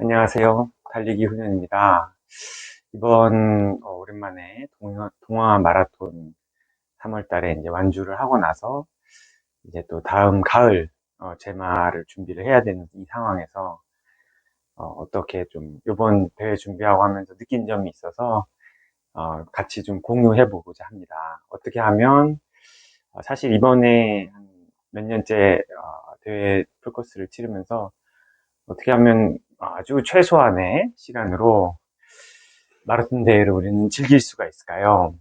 안녕하세요. 달리기 훈련입니다. 이번 오랜만에 동화 마라톤 3월 달에 이제 완주를 하고 나서 이제 또 다음 가을 제마를 준비를 해야 되는 이 상황에서 떻게 좀 이번 대회 준비하고 하면서 느낀 점이 있어서 같이 좀 공유해 보고자 합니다. 어떻게 하면 사실 이번에 한 몇 년째 대회 풀코스를 치르면서 어떻게 하면 아주 최소한의 시간으로 마라톤 대회를 우리는 즐길 수가 있을까요?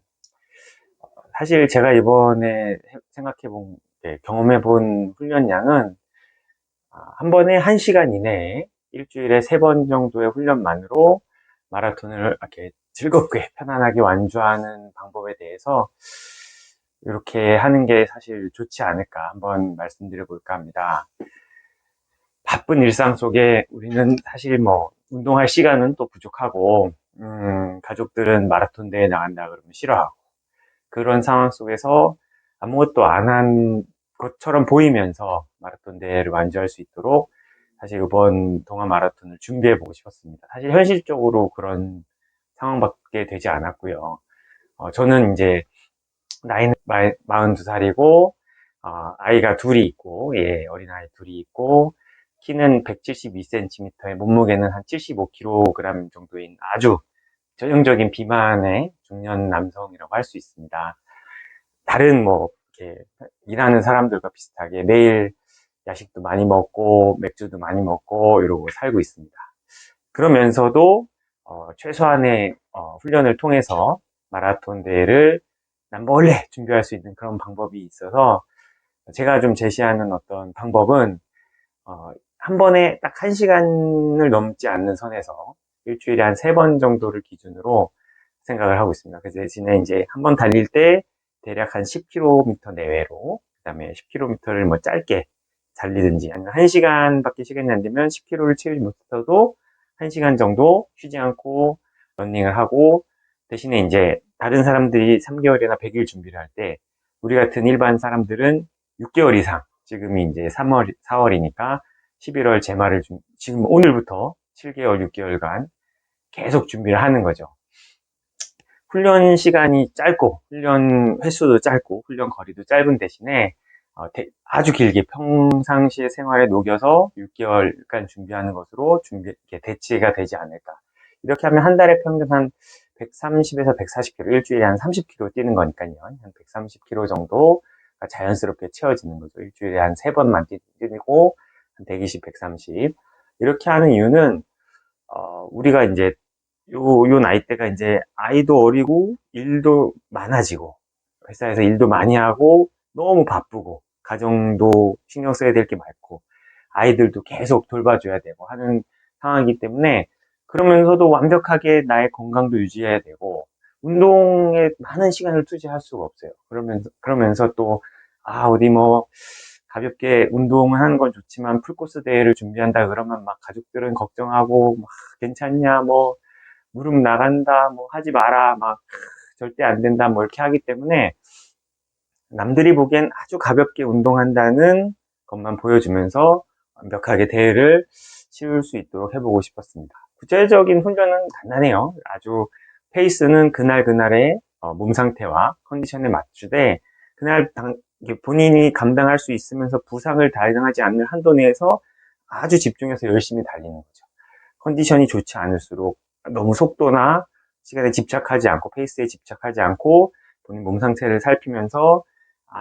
사실 제가 이번에 생각해본, 경험해본 훈련량은 한 번에 1시간 이내에 일주일에 3번 정도의 훈련만으로 마라톤을 이렇게 즐겁게 편안하게 완주하는 방법에 대해서 이렇게 하는 게 사실 좋지 않을까 한번 말씀드려 볼까 합니다. 바쁜 일상 속에 우리는 사실 뭐 운동할 시간은 또 부족하고 가족들은 마라톤 대회 나간다 그러면 싫어하고 그런 상황 속에서 아무것도 안 한 것처럼 보이면서 마라톤 대회를 완주할 수 있도록 사실 이번 동아 마라톤을 준비해 보고 싶었습니다. 사실 현실적으로 그런 상황밖에 되지 않았고요. 저는 이제 나이는 42살이고 아이가 둘이 있고 어린아이 둘이 있고 키는 172cm에 몸무게는 한 75kg 정도인 아주 전형적인 비만의 중년 남성이라고 할 수 있습니다. 다른 뭐 이렇게 일하는 사람들과 비슷하게 매일 야식도 많이 먹고 맥주도 많이 먹고 이러고 살고 있습니다. 그러면서도 최소한의 훈련을 통해서 마라톤 대회를 남몰래 준비할 수 있는 그런 방법이 있어서 제가 좀 제시하는 어떤 방법은 한 번에 딱 1시간을 넘지 않는 선에서 일주일에 한 3번 정도를 기준으로 생각을 하고 있습니다. 그 대신에 이제 한 번 달릴 때 대략 한 10km 내외로, 그 다음에 10km를 뭐 짧게 달리든지, 아니면 1시간밖에 시간이 안 되면 10km를 채우지 못해도 1시간 정도 쉬지 않고 러닝을 하고, 대신에 이제 다른 사람들이 3개월이나 100일 준비를 할 때, 우리 같은 일반 사람들은 6개월 이상, 지금이 이제 3월, 4월이니까 11월 제말을 지금 오늘부터 7개월, 6개월간 계속 준비를 하는 거죠. 훈련 시간이 짧고, 훈련 횟수도 짧고, 훈련 거리도 짧은 대신에 아주 길게 평상시의 생활에 녹여서 6개월간 준비하는 것으로 대치가 되지 않을까. 이렇게 하면 한 달에 평균 한 130에서 140km, 일주일에 한 30km 뛰는 거니까요. 한 130km 정도 자연스럽게 채워지는 거죠. 일주일에 한 3번만 뛰고, 한 120, 130. 이렇게 하는 이유는, 우리가 이제 요 나이대가 이제 아이도 어리고 일도 많아지고 회사에서 일도 많이 하고 너무 바쁘고 가정도 신경 써야 될 게 많고 아이들도 계속 돌봐줘야 되고 하는 상황이기 때문에 그러면서도 완벽하게 나의 건강도 유지해야 되고 운동에 많은 시간을 투자할 수가 없어요. 그러면서 또 어디 뭐 가볍게 운동을 하는 건 좋지만 풀코스 대회를 준비한다 그러면 막 가족들은 걱정하고 막 괜찮냐 뭐 무릎 나간다, 뭐 하지 마라, 막 절대 안 된다, 뭐 이렇게 하기 때문에 남들이 보기엔 아주 가볍게 운동한다는 것만 보여주면서 완벽하게 대회를 치룰 수 있도록 해보고 싶었습니다. 구체적인 훈련은 간단해요. 아주 페이스는 그날그날의 몸 상태와 컨디션에 맞추되 그날 본인이 감당할 수 있으면서 부상을 당하지 않는 한도 내에서 아주 집중해서 열심히 달리는 거죠. 컨디션이 좋지 않을수록 너무 속도나 시간에 집착하지 않고 페이스에 집착하지 않고 본인 몸 상태를 살피면서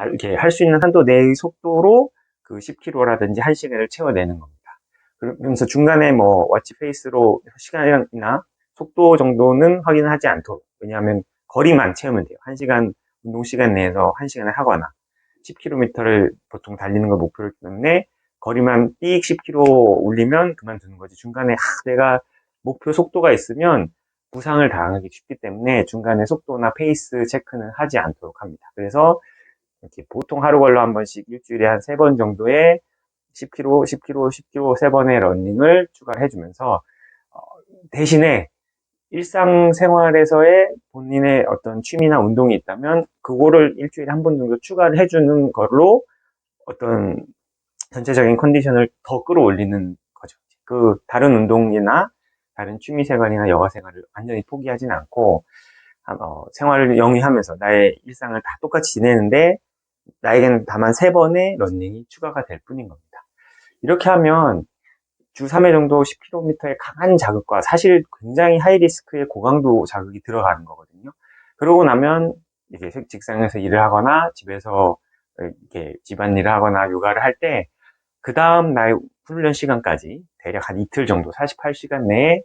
이렇게 할 수 있는 한도 내의 속도로 그 10km라든지 1시간을 채워내는 겁니다. 그러면서 중간에 뭐 워치 페이스로 시간이나 속도 정도는 확인하지 않도록, 왜냐하면 거리만 채우면 돼요. 1시간 운동 시간 내에서 1시간을 하거나 10km를 보통 달리는 걸 목표로 했기 때문에 거리만 삑 10km 올리면 그만두는 거지. 중간에 내가 목표 속도가 있으면 부상을 당하기 쉽기 때문에 중간에 속도나 페이스 체크는 하지 않도록 합니다. 그래서 이렇게 보통 하루 걸러 한 번씩 일주일에 한 3번 정도의 10km, 10km, 10km 3번의 러닝을 추가를 해주면서 대신에 일상생활에서의 본인의 어떤 취미나 운동이 있다면 그거를 일주일에 한 번 정도 추가를 해주는 걸로 어떤 전체적인 컨디션을 더 끌어올리는 거죠. 다른 운동이나 다른 취미 생활이나 여가 생활을 완전히 포기하진 않고, 생활을 영위하면서 나의 일상을 다 똑같이 지내는데, 나에게는 다만 3번의 러닝이 추가가 될 뿐인 겁니다. 이렇게 하면 주 3회 정도 10km의 강한 자극과 사실 굉장히 하이리스크의 고강도 자극이 들어가는 거거든요. 그러고 나면 이제 직장에서 일을 하거나 집에서 이렇게 집안일을 하거나 요가를 할 때 그 다음 나의 훈련 시간까지 대략 한 이틀 정도 48시간 내에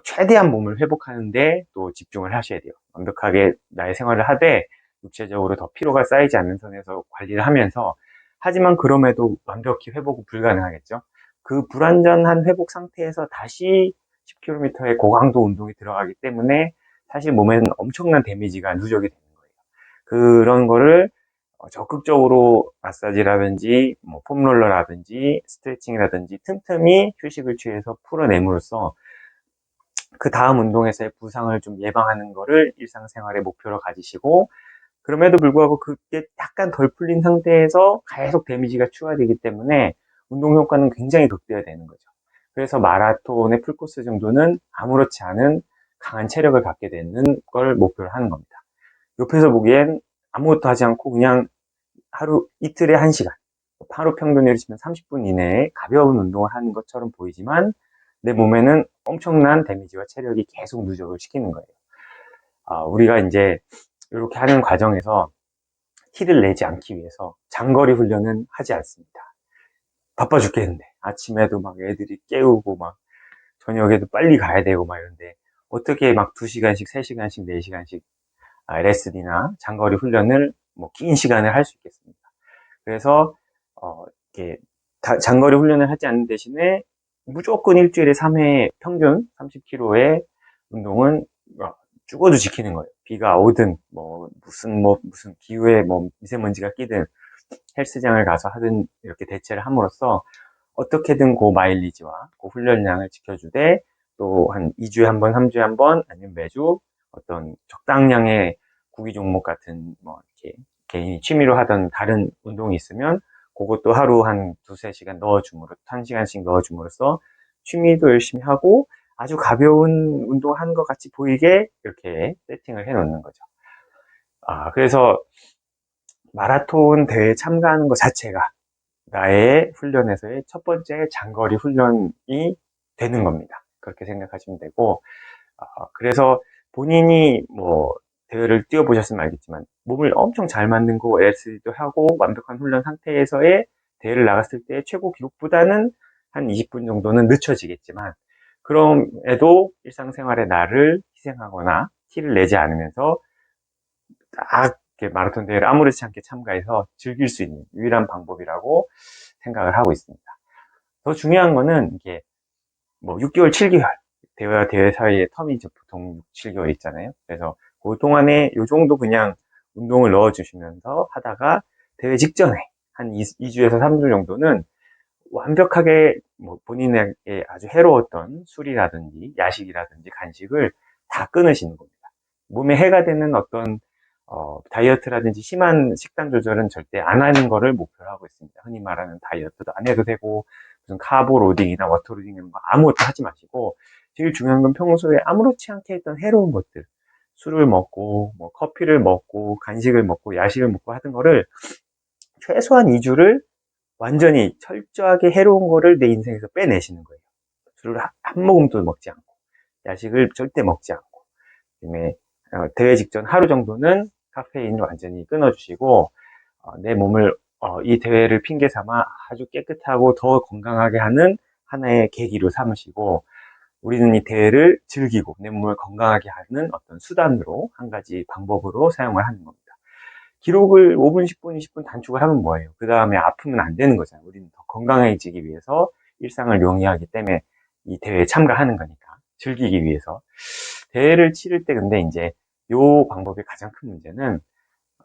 최대한 몸을 회복하는데 또 집중을 하셔야 돼요. 완벽하게 나의 생활을 하되 육체적으로 더 피로가 쌓이지 않는 선에서 관리를 하면서, 하지만 그럼에도 완벽히 회복은 불가능하겠죠. 그 불완전한 회복 상태에서 다시 10km의 고강도 운동이 들어가기 때문에 사실 몸에는 엄청난 데미지가 누적이 되는 거예요. 그런 거를 적극적으로 마사지라든지 뭐 폼롤러라든지 스트레칭이라든지 틈틈이 휴식을 취해서 풀어냄으로써 그 다음 운동에서의 부상을 좀 예방하는 거를 일상생활의 목표로 가지시고, 그럼에도 불구하고 그게 약간 덜 풀린 상태에서 계속 데미지가 추가되기 때문에 운동 효과는 굉장히 극대화되는 거죠. 그래서 마라톤의 풀코스 정도는 아무렇지 않은 강한 체력을 갖게 되는 걸 목표로 하는 겁니다. 옆에서 보기엔 아무것도 하지 않고 그냥 이틀에 1시간, 하루 평균으로 치면 30분 이내에 가벼운 운동을 하는 것처럼 보이지만 내 몸에는 엄청난 데미지와 체력이 계속 누적을 시키는 거예요. 우리가 이제 이렇게 하는 과정에서 티를 내지 않기 위해서 장거리 훈련은 하지 않습니다. 바빠 죽겠는데 아침에도 막 애들이 깨우고 막 저녁에도 빨리 가야 되고 막 이런데 어떻게 막 2시간씩 3시간씩 4시간씩 LSD나 장거리 훈련을 뭐 긴 시간을 할 수 있겠습니까? 그래서 이렇게 장거리 훈련을 하지 않는 대신에 무조건 일주일에 3회 평균 30km의 운동은 죽어도 지키는 거예요. 비가 오든 무슨 기후에 뭐 미세먼지가 끼든 헬스장을 가서 하든 이렇게 대체를 함으로써 어떻게든 그 마일리지와 그 훈련량을 지켜주되, 또 한 2주에 한 번, 3주에 한 번, 아니면 매주 어떤 적당량의 구기 종목 같은 뭐 이렇게 개인이 취미로 하던 다른 운동이 있으면 그것도 하루 한 2-3시간 넣어줌으로, 1시간씩 넣어줌으로써 취미도 열심히 하고 아주 가벼운 운동을 하는 것 같이 보이게 이렇게 세팅을 해 놓는 거죠. 그래서 마라톤 대회에 참가하는 것 자체가 나의 훈련에서의 첫 번째 장거리 훈련이 되는 겁니다. 그렇게 생각하시면 되고, 그래서 본인이 뭐 대회를 뛰어보셨으면 알겠지만 몸을 엄청 잘 만들고 LSD도 하고 완벽한 훈련 상태에서의 대회를 나갔을 때 최고 기록보다는 한 20분 정도는 늦춰지겠지만, 그럼에도 일상생활의 나를 희생하거나 티를 내지 않으면서 딱 이렇게 마라톤 대회를 아무렇지 않게 참가해서 즐길 수 있는 유일한 방법이라고 생각을 하고 있습니다. 더 중요한 거는 이게 뭐 6개월, 7개월 대회와 대회 사이에 텀이 보통 6, 7개월 있잖아요. 그래서 그 동안에 요 정도 그냥 운동을 넣어주시면서 하다가 대회 직전에 한 2주에서 3주 정도는 완벽하게 뭐 본인에게 아주 해로웠던 술이라든지 야식이라든지 간식을 다 끊으시는 겁니다. 몸에 해가 되는 어떤 다이어트라든지 심한 식단 조절은 절대 안 하는 거를 목표로 하고 있습니다. 흔히 말하는 다이어트도 안 해도 되고, 무슨 카보 로딩이나 워터 로딩 이런 거 아무것도 하지 마시고, 제일 중요한 건 평소에 아무렇지 않게 했던 해로운 것들, 술을 먹고 뭐 커피를 먹고 간식을 먹고 야식을 먹고 하던 거를 최소한 2주를 완전히 철저하게 해로운 거를 내 인생에서 빼내시는 거예요. 술을 한 모금도 먹지 않고, 야식을 절대 먹지 않고, 그다음에 대회 직전 하루 정도는 카페인을 완전히 끊어주시고, 내 몸을 이 대회를 핑계 삼아 아주 깨끗하고 더 건강하게 하는 하나의 계기로 삼으시고, 우리는 이 대회를 즐기고 내 몸을 건강하게 하는 어떤 수단으로, 한 가지 방법으로 사용을 하는 겁니다. 기록을 5분, 10분, 20분 단축을 하면 뭐예요? 그 다음에 아프면 안 되는 거잖아요. 우리는 더 건강해지기 위해서 일상을 용이하기 때문에 이 대회에 참가하는 거니까, 즐기기 위해서. 대회를 치를 때 근데 이제 요 방법의 가장 큰 문제는,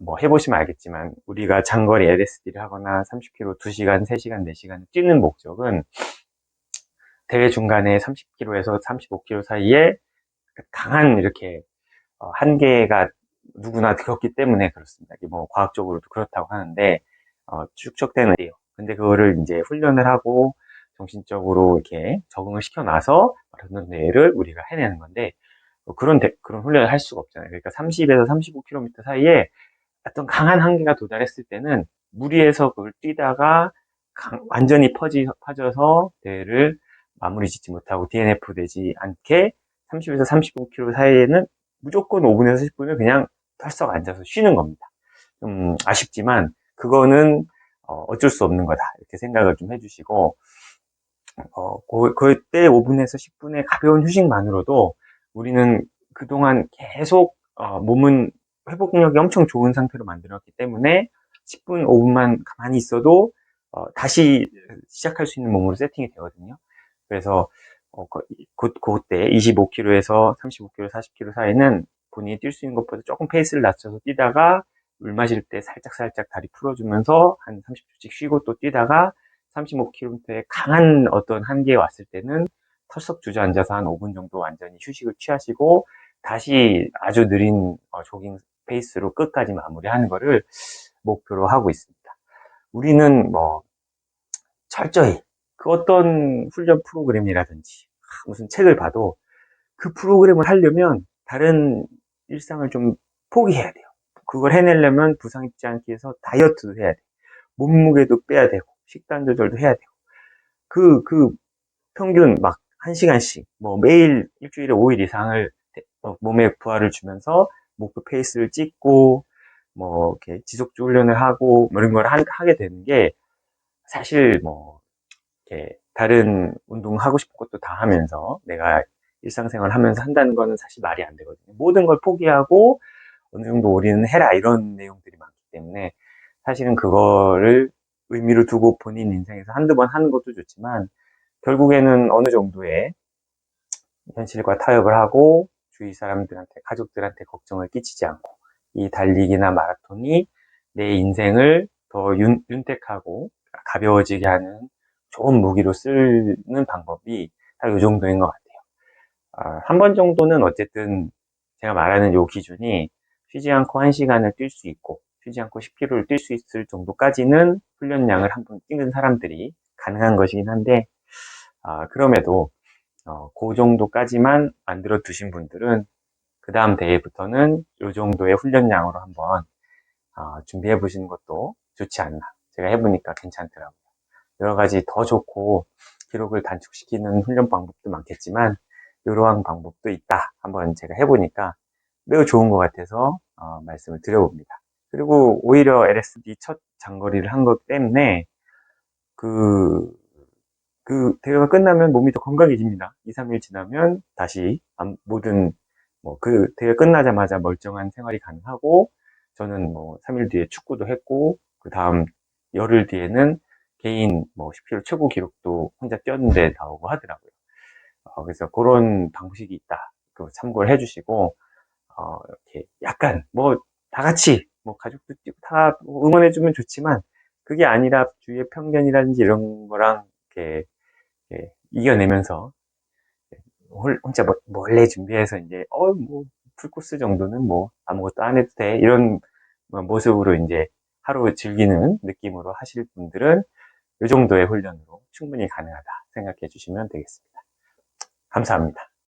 뭐 해보시면 알겠지만 우리가 장거리 LSD를 하거나 30km 2시간, 3시간, 4시간 뛰는 목적은 대회 중간에 30km에서 35km 사이에 강한 이렇게 한계가 누구나 겪기 때문에 그렇습니다. 뭐 과학적으로도 그렇다고 하는데 축적되는 거예요. 근데 그거를 이제 훈련을 하고 정신적으로 이렇게 적응을 시켜놔서 마라톤 대회를 우리가 해내는 건데, 그런 훈련을 할 수가 없잖아요. 그러니까 30에서 35km 사이에 어떤 강한 한계가 도달했을 때는 무리해서 그걸 뛰다가 완전히 퍼져서 대회를 마무리 짓지 못하고 DNF 되지 않게 30에서 35km 사이에는 무조건 5분에서 10분을 그냥 털썩 앉아서 쉬는 겁니다. 좀 아쉽지만 그거는 어쩔 수 없는 거다 이렇게 생각을 좀 해주시고, 그때 5분에서 10분의 가벼운 휴식만으로도 우리는 그동안 계속 몸은 회복력이 엄청 좋은 상태로 만들었기 때문에 10분, 5분만 가만히 있어도 다시 시작할 수 있는 몸으로 세팅이 되거든요. 그래서 그때 25km에서 35km, 40km 사이는 본인이 뛸 수 있는 것보다 조금 페이스를 낮춰서 뛰다가 물 마실 때 살짝 다리 풀어주면서 한 30초씩 쉬고 또 뛰다가 35km의 강한 어떤 한계에 왔을 때는 털썩 주저앉아서 한 5분 정도 완전히 휴식을 취하시고 다시 아주 느린 조깅 페이스로 끝까지 마무리하는 거를 목표로 하고 있습니다. 우리는 뭐 철저히 그 어떤 훈련 프로그램이라든지 무슨 책을 봐도 그 프로그램을 하려면 다른 일상을 좀 포기해야 돼요. 그걸 해내려면 부상 입지 않기 위해서 다이어트도 해야 돼요. 몸무게도 빼야 되고 식단 조절도 해야 되고 그 평균 막 1시간씩 뭐 매일 일주일에 5일 이상을 몸에 부하를 주면서 목표 페이스를 찍고 뭐 이렇게 지속적 훈련을 하고 뭐 이런 걸 하게 되는 게 사실 뭐 이렇게 다른 운동 하고 싶은 것도 다 하면서 내가 일상생활 하면서 한다는 거는 사실 말이 안 되거든요. 모든 걸 포기하고 어느 정도 올인은 해라 이런 내용들이 많기 때문에 사실은 그거를 의미를 두고 본인 인생에서 한두 번 하는 것도 좋지만 결국에는 어느 정도의 현실과 타협을 하고 주위 사람들한테, 가족들한테 걱정을 끼치지 않고 이 달리기나 마라톤이 내 인생을 더 윤택하고 가벼워지게 하는 좋은 무기로 쓰는 방법이 딱 이 정도인 것 같아요. 한 번 정도는 어쨌든 제가 말하는 요 기준이 쉬지 않고 1시간을 뛸 수 있고 쉬지 않고 10km를 뛸 수 있을 정도까지는 훈련량을 한 번 뛰는 사람들이 가능한 것이긴 한데 그럼에도 그 정도까지만 만들어 두신 분들은 그 다음 대회부터는 이 정도의 훈련량으로 한번 준비해 보시는 것도 좋지 않나. 제가 해보니까 괜찮더라고요. 여러 가지 더 좋고 기록을 단축시키는 훈련 방법도 많겠지만 이러한 방법도 있다. 한번 제가 해보니까 매우 좋은 것 같아서 말씀을 드려봅니다. 그리고 오히려 LSD 첫 장거리를 한 것 때문에 그 대회가 끝나면 몸이 더 건강해집니다. 2, 3일 지나면 다시 모든 그 대회 끝나자마자 멀쩡한 생활이 가능하고 저는 3일 뒤에 축구도 했고 그 다음 열흘 뒤에는 개인 10km 최고 기록도 혼자 뛰었는데 나오고 하더라고요. 그래서 그런 방식이 있다. 참고를 해주시고 이렇게 약간 다 같이 가족도 뛰고 다 응원해주면 좋지만 그게 아니라 주위의 편견이라든지 이런 거랑 이렇게 이겨내면서 혼자 몰래 준비해서 이제 풀코스 정도는 아무것도 안 해도 돼 이런 모습으로 이제 하루 즐기는 느낌으로 하실 분들은 이 정도의 훈련으로 충분히 가능하다 생각해 주시면 되겠습니다. 감사합니다.